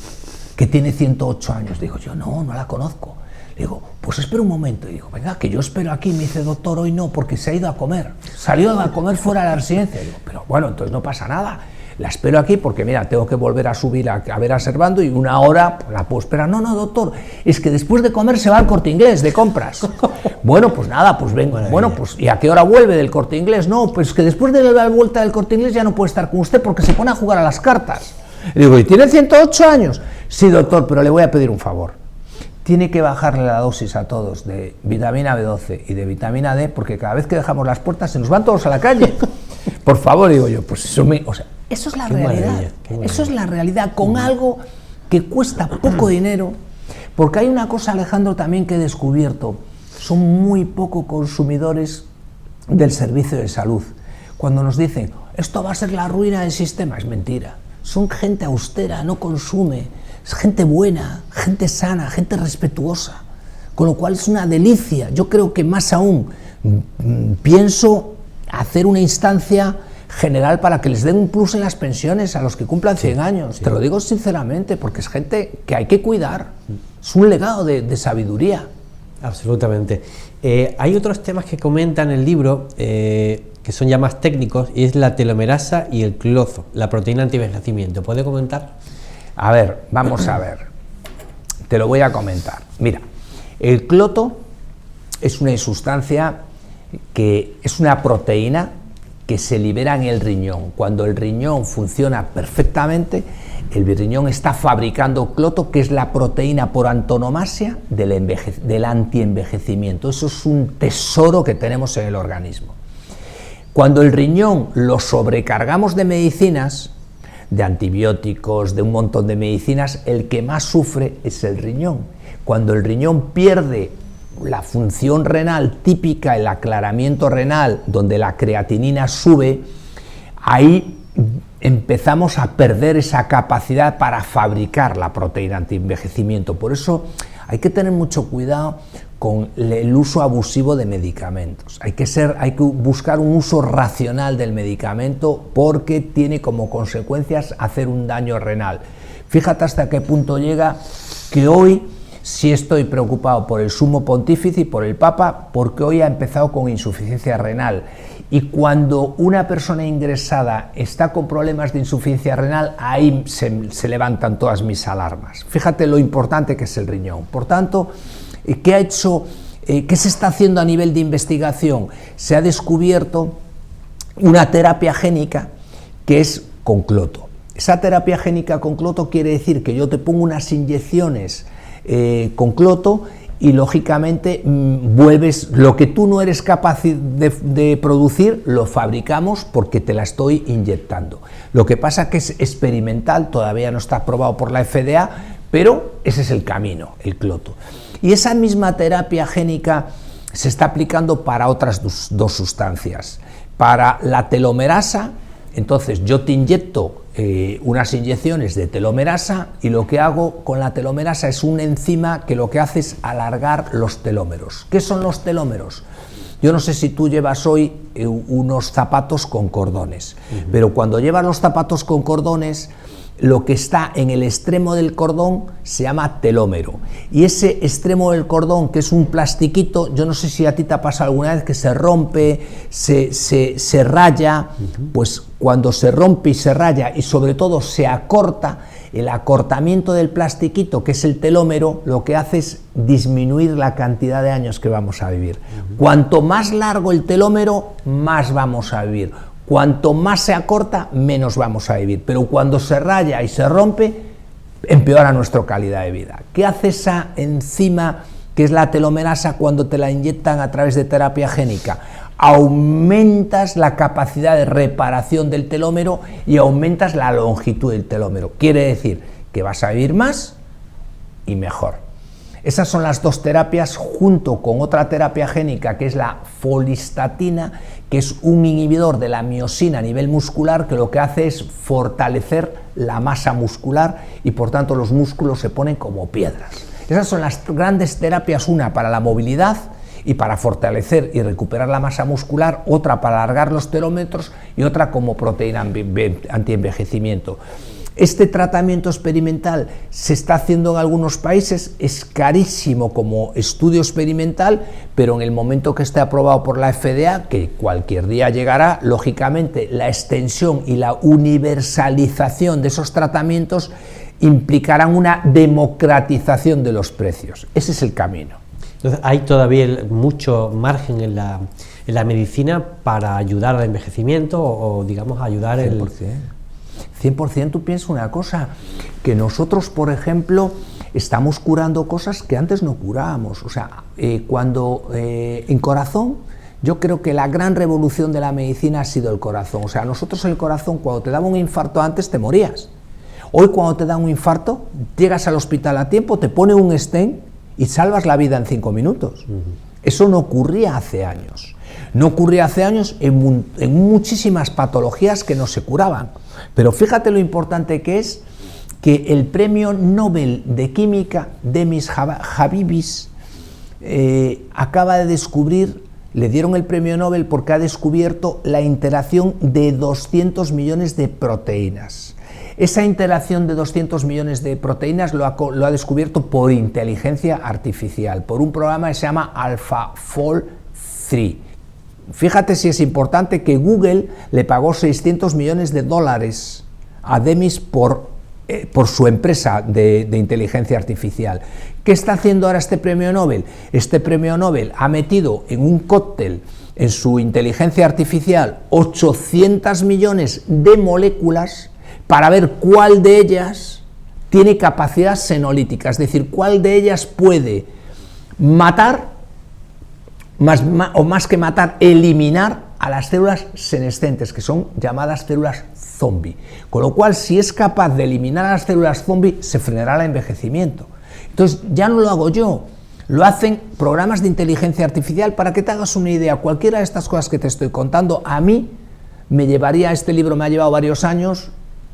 Que tiene 108 años. Digo yo, no la conozco. Digo, pues espera un momento. Y digo, venga, que yo espero aquí. Me dice, doctor, hoy no, porque se ha ido a comer. Salió a comer fuera de la residencia. Digo, pero bueno, entonces no pasa nada. La espero aquí porque, mira, tengo que volver a subir a ver a Servando y una hora la puedo esperar. No, doctor, es que después de comer se va al Corte Inglés de compras. Bueno, pues nada, pues vengo. Bueno, pues ¿y a qué hora vuelve del Corte Inglés? No, pues que después de la vuelta del Corte Inglés ya no puede estar con usted porque se pone a jugar a las cartas. Y digo, ¿y tiene 108 años? Sí, doctor, pero le voy a pedir un favor. Tiene que bajarle la dosis a todos de vitamina B12 y de vitamina D porque cada vez que dejamos las puertas se nos van todos a la calle. Por favor, digo yo, pues eso eso es la realidad. Eso es la realidad, con algo que cuesta poco dinero, porque hay una cosa, Alejandro, también que he descubierto, son muy poco consumidores del servicio de salud. Cuando nos dicen, esto va a ser la ruina del sistema, es mentira. Son gente austera, no consume, es gente buena, gente sana, gente respetuosa, con lo cual es una delicia. Yo creo que más aún pienso hacer una instancia general para que les den un plus en las pensiones a los que cumplan 100 años. Sí. Te lo digo sinceramente, porque es gente que hay que cuidar. Es un legado de sabiduría. Absolutamente. Hay otros temas que comenta en el libro que son ya más técnicos, y es la telomerasa y el clozo, la proteína anti-envejecimiento. ¿Puede comentar? A ver, vamos a ver. Te lo voy a comentar. Mira, el cloto es una sustancia que es una proteína que se libera en el riñón. Cuando el riñón funciona perfectamente, el riñón está fabricando cloto, que es la proteína por antonomasia del antienvejecimiento. Eso es un tesoro que tenemos en el organismo. Cuando el riñón lo sobrecargamos de medicinas, de antibióticos, de un montón de medicinas, el que más sufre es el riñón. Cuando el riñón pierde la función renal típica, el aclaramiento renal, donde la creatinina sube, ahí empezamos a perder esa capacidad para fabricar la proteína antienvejecimiento. Por eso hay que tener mucho cuidado con el uso abusivo de medicamentos. Hay que buscar un uso racional del medicamento, porque tiene como consecuencias hacer un daño renal. Fíjate hasta qué punto llega que hoy sí estoy preocupado por el sumo pontífice y por el Papa, porque hoy ha empezado con insuficiencia renal. Y cuando una persona ingresada está con problemas de insuficiencia renal, ahí se levantan todas mis alarmas. Fíjate lo importante que es el riñón. Por tanto, ¿qué se está haciendo a nivel de investigación? Se ha descubierto una terapia génica que es con cloto. Esa terapia génica con cloto quiere decir que yo te pongo unas inyecciones con cloto y lógicamente vuelves lo que tú no eres capaz de producir, lo fabricamos porque te la estoy inyectando. Lo que pasa que es experimental, todavía no está aprobado por la FDA, pero ese es el camino, el cloto. Y esa misma terapia génica se está aplicando para otras dos sustancias. Para la telomerasa, entonces yo te inyecto unas inyecciones de telomerasa, y lo que hago con la telomerasa es una enzima que lo que hace es alargar los telómeros. ¿Qué son los telómeros? Yo no sé si tú llevas hoy unos zapatos con cordones, pero cuando llevas los zapatos con cordones, lo que está en el extremo del cordón se llama telómero, y ese extremo del cordón, que es un plastiquito, yo no sé si a ti te ha pasado alguna vez que se rompe, se raya, pues cuando se rompe y se raya y sobre todo se acorta, el acortamiento del plastiquito, que es el telómero, lo que hace es disminuir la cantidad de años que vamos a vivir. Cuanto más largo el telómero, más vamos a vivir. Cuanto más se acorta, menos vamos a vivir. Pero cuando se raya y se rompe, empeora nuestra calidad de vida. ¿Qué hace esa enzima que es la telomerasa cuando te la inyectan a través de terapia génica? Aumentas la capacidad de reparación del telómero y aumentas la longitud del telómero. Quiere decir que vas a vivir más y mejor. Esas son las dos terapias, junto con otra terapia génica que es la folistatina, que es un inhibidor de la miosina a nivel muscular, que lo que hace es fortalecer la masa muscular y por tanto los músculos se ponen como piedras. Esas son las grandes terapias, una para la movilidad y para fortalecer y recuperar la masa muscular, otra para alargar los telómetros y otra como proteína antienvejecimiento. Este tratamiento experimental se está haciendo en algunos países, es carísimo como estudio experimental, pero en el momento que esté aprobado por la FDA, que cualquier día llegará, lógicamente la extensión y la universalización de esos tratamientos implicarán una democratización de los precios. Ese es el camino. Entonces, hay todavía mucho margen en la medicina para ayudar al envejecimiento o digamos, ayudar 100%. 100%. Tú piensas una cosa, que nosotros, por ejemplo, estamos curando cosas que antes no curábamos. O sea, en corazón, yo creo que la gran revolución de la medicina ha sido el corazón. O sea, nosotros el corazón, cuando te daba un infarto antes, te morías. Hoy, cuando te da un infarto, llegas al hospital a tiempo, te pone un stent y salvas la vida en 5 minutos. Eso no ocurría hace años. No ocurría hace años en muchísimas patologías que no se curaban. Pero fíjate lo importante que es que el premio Nobel de Química, Demis Habbibis, acaba de descubrir, le dieron el premio Nobel porque ha descubierto la interacción de 200 millones de proteínas. Esa interacción de 200 millones de proteínas lo ha descubierto por inteligencia artificial, por un programa que se llama AlphaFold 3. Fíjate si es importante que Google le pagó 600 millones de dólares a Demis por su empresa de inteligencia artificial. ¿Qué está haciendo ahora este premio Nobel? Este premio Nobel ha metido en un cóctel, en su inteligencia artificial, 800 millones de moléculas para ver cuál de ellas tiene capacidad senolítica, es decir, cuál de ellas puede matar, más que matar, eliminar a las células senescentes, que son llamadas células zombie. Con lo cual, si es capaz de eliminar a las células zombie, se frenará el envejecimiento. Entonces, ya no lo hago yo, lo hacen programas de inteligencia artificial. Para que te hagas una idea, cualquiera de estas cosas que te estoy contando, a mí me llevaría, este libro me ha llevado varios años,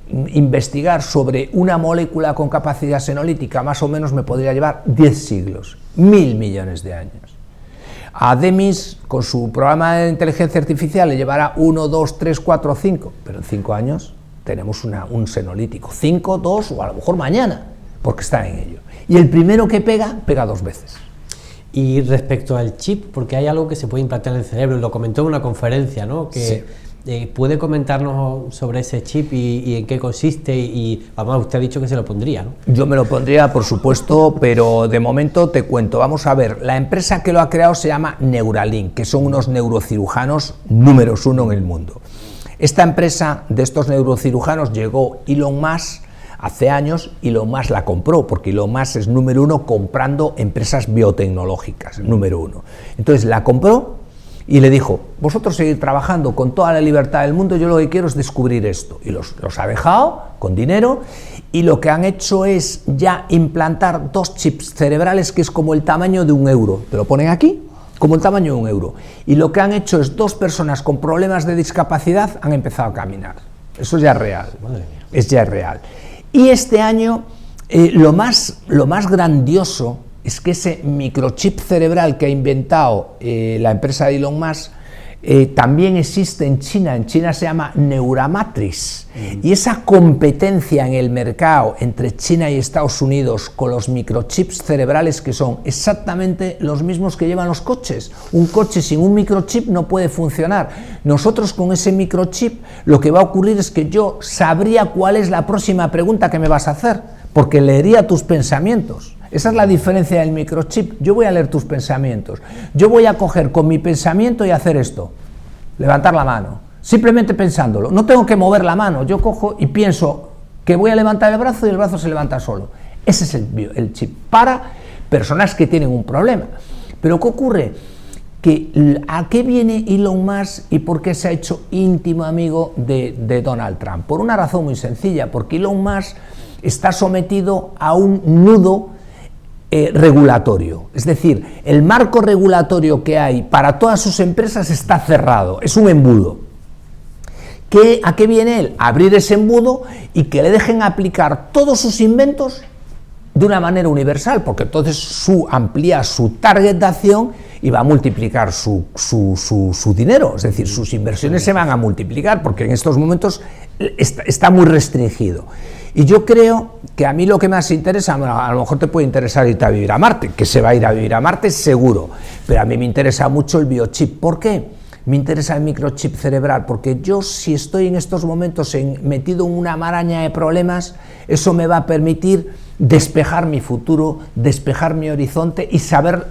investigar sobre una molécula con capacidad senolítica, más o menos me podría llevar 10 siglos, 1.000 millones de años. A Demis, con su programa de inteligencia artificial, le llevará 1, 2, 3, 4, 5, pero en 5 años tenemos un senolítico, 5, 2 o a lo mejor mañana, porque está en ello. Y el primero que pega 2 veces. Y respecto al chip, porque hay algo que se puede implantar en el cerebro, y lo comentó en una conferencia, ¿no? Que sí. ¿Puede comentarnos sobre ese chip y en qué consiste? Y además usted ha dicho que se lo pondría, ¿no? Yo me lo pondría, por supuesto, pero de momento te cuento. Vamos a ver, la empresa que lo ha creado se llama Neuralink, que son unos neurocirujanos números 1 en el mundo. Esta empresa de estos neurocirujanos llegó Elon Musk hace años, y Elon Musk la compró, porque Elon Musk es número 1 comprando empresas biotecnológicas, número 1. Entonces la compró y le dijo, vosotros seguid trabajando con toda la libertad del mundo, yo lo que quiero es descubrir esto. Y los ha dejado con dinero, y lo que han hecho es ya implantar 2 chips cerebrales que es como el tamaño de un euro. Te lo ponen aquí, como el tamaño de un euro. Y lo que han hecho es 2 personas con problemas de discapacidad han empezado a caminar. Eso ya es real. Madre mía. Es ya real. Y este año lo más grandioso es que ese microchip cerebral que ha inventado la empresa de Elon Musk también existe en China se llama Neuramatrix, y esa competencia en el mercado entre China y Estados Unidos con los microchips cerebrales, que son exactamente los mismos que llevan los coches. Un coche sin un microchip no puede funcionar. Nosotros con ese microchip lo que va a ocurrir es que yo sabría cuál es la próxima pregunta que me vas a hacer, porque leería tus pensamientos. Esa es la diferencia del microchip. Yo voy a leer tus pensamientos. Yo voy a coger con mi pensamiento y hacer esto. Levantar la mano. Simplemente pensándolo. No tengo que mover la mano. Yo cojo y pienso que voy a levantar el brazo y el brazo se levanta solo. Ese es el chip para personas que tienen un problema. Pero ¿qué ocurre? Que ¿a qué viene Elon Musk y por qué se ha hecho íntimo amigo de Donald Trump? Por una razón muy sencilla. Porque Elon Musk está sometido a un nudo regulatorio, es decir, el marco regulatorio que hay para todas sus empresas está cerrado, es un embudo. ¿A qué viene él? A abrir ese embudo y que le dejen aplicar todos sus inventos de una manera universal, porque entonces amplía su target de acción y va a multiplicar su dinero, es decir, sus inversiones se van a multiplicar, porque en estos momentos está muy restringido. Y yo creo que a mí lo que más interesa, a lo mejor te puede interesar irte a vivir a Marte, que se va a ir a vivir a Marte seguro, pero a mí me interesa mucho el biochip. ¿Por qué? Me interesa el microchip cerebral, porque yo, si estoy en estos momentos metido en una maraña de problemas, eso me va a permitir despejar mi futuro, despejar mi horizonte y saber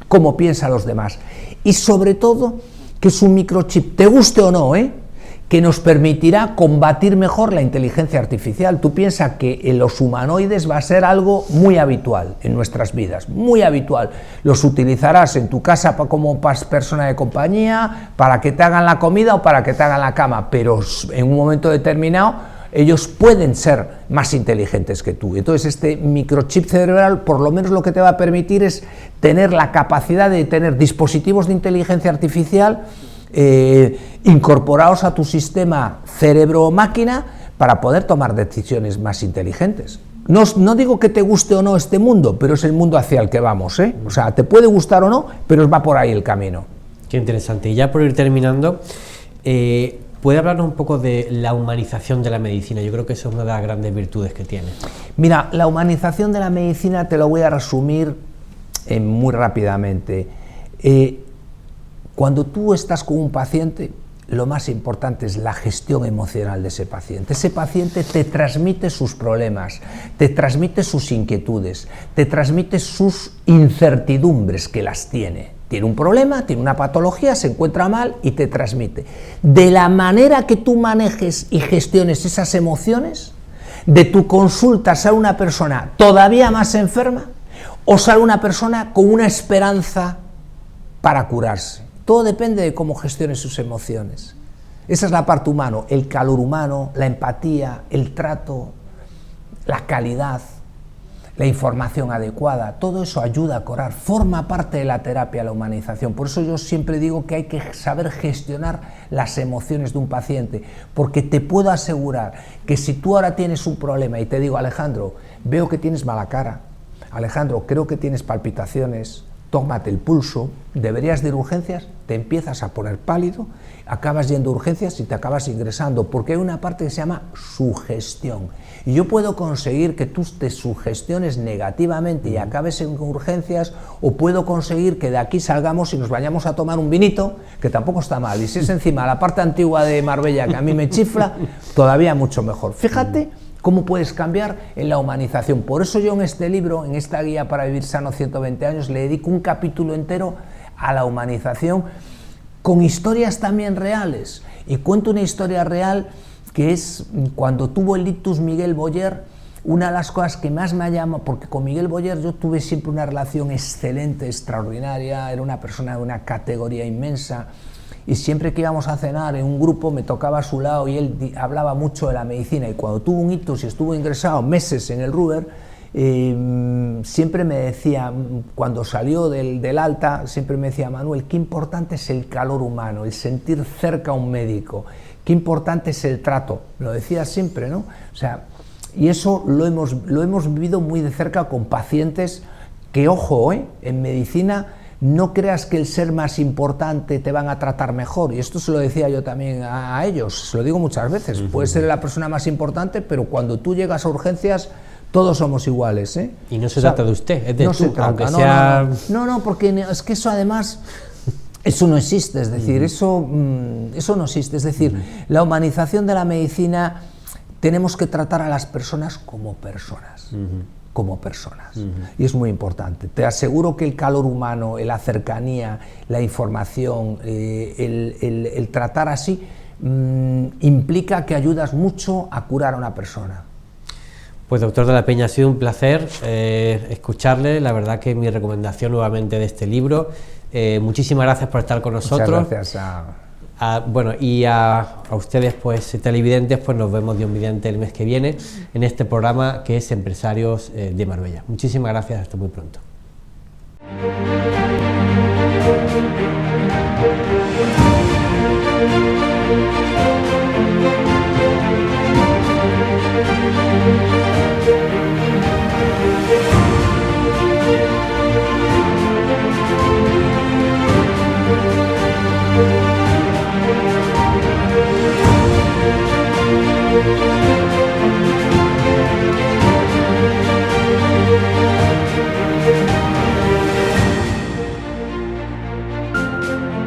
cómo piensan los demás. Y sobre todo, que es un microchip, te guste o no, que nos permitirá combatir mejor la inteligencia artificial. Tú piensas que en los humanoides va a ser algo muy habitual en nuestras vidas, muy habitual. Los utilizarás en tu casa como persona de compañía, para que te hagan la comida o para que te hagan la cama, pero en un momento determinado ellos pueden ser más inteligentes que tú. Entonces este microchip cerebral por lo menos lo que te va a permitir es tener la capacidad de tener dispositivos de inteligencia artificial incorporados a tu sistema cerebro-máquina para poder tomar decisiones más inteligentes. No digo que te guste o no este mundo, pero es el mundo hacia el que vamos, O sea, te puede gustar o no, pero va por ahí el camino. Qué interesante. Y ya por ir terminando, ¿puede hablarnos un poco de la humanización de la medicina? Yo creo que eso es una de las grandes virtudes que tiene. Mira, la humanización de la medicina te lo voy a resumir muy rápidamente. Cuando tú estás con un paciente, lo más importante es la gestión emocional de ese paciente. Ese paciente te transmite sus problemas, te transmite sus inquietudes, te transmite sus incertidumbres que las tiene. Tiene un problema, tiene una patología, se encuentra mal y te transmite. De la manera que tú manejes y gestiones esas emociones, de tu consulta sale una persona todavía más enferma o sale una persona con una esperanza para curarse. Todo depende de cómo gestiones sus emociones. Esa es la parte humana, el calor humano, la empatía, el trato, la calidad, la información adecuada, todo eso ayuda a curar, forma parte de la terapia, la humanización. Por eso yo siempre digo que hay que saber gestionar las emociones de un paciente, porque te puedo asegurar que si tú ahora tienes un problema y te digo, Alejandro, veo que tienes mala cara, Alejandro, creo que tienes palpitaciones, tómate el pulso, deberías de ir a urgencias, te empiezas a poner pálido, acabas yendo a urgencias y te acabas ingresando, porque hay una parte que se llama sugestión. Y yo puedo conseguir que tú te sugestiones negativamente y acabes en urgencias, o puedo conseguir que de aquí salgamos y nos vayamos a tomar un vinito, que tampoco está mal. Y si es encima la parte antigua de Marbella, que a mí me chifla, todavía mucho mejor. Fíjate cómo puedes cambiar en la humanización. Por eso yo en este libro, en esta guía para vivir sano 120 años, le dedico un capítulo entero a la humanización, con historias también reales. Y cuento una historia real que es cuando tuvo el ictus Miguel Boyer. Una de las cosas que más me llama, porque con Miguel Boyer yo tuve siempre una relación excelente, extraordinaria, era una persona de una categoría inmensa, y siempre que íbamos a cenar en un grupo me tocaba a su lado y él hablaba mucho de la medicina, y cuando tuvo un ictus y estuvo ingresado meses en el Ruber, siempre me decía, cuando salió del alta, siempre me decía, Manuel, qué importante es el calor humano, el sentir cerca a un médico, qué importante es el trato, lo decía siempre, ¿no? O sea, y eso lo hemos vivido muy de cerca con pacientes que, ojo, en medicina no creas que el ser más importante te van a tratar mejor, y esto se lo decía yo también a ellos, se lo digo muchas veces, puedes ser la persona más importante, pero cuando tú llegas a urgencias, todos somos iguales, ¿eh? Y no se trata de usted, es de no tú, se trata, aunque sea... No, porque es que eso además... Eso no existe, es decir, eso no existe, es decir, la humanización de la medicina, tenemos que tratar a las personas como personas, y es muy importante. Te aseguro que el calor humano, la cercanía, la información, el tratar así, implica que ayudas mucho a curar a una persona. Pues doctor de la Peña, ha sido un placer escucharle, la verdad que mi recomendación nuevamente de este libro. Muchísimas gracias por estar con nosotros. Muchas gracias bueno, y a ustedes, pues televidentes, pues nos vemos Dios mediante el mes que viene en este programa que es Empresarios de Marbella. Muchísimas gracias, hasta muy pronto.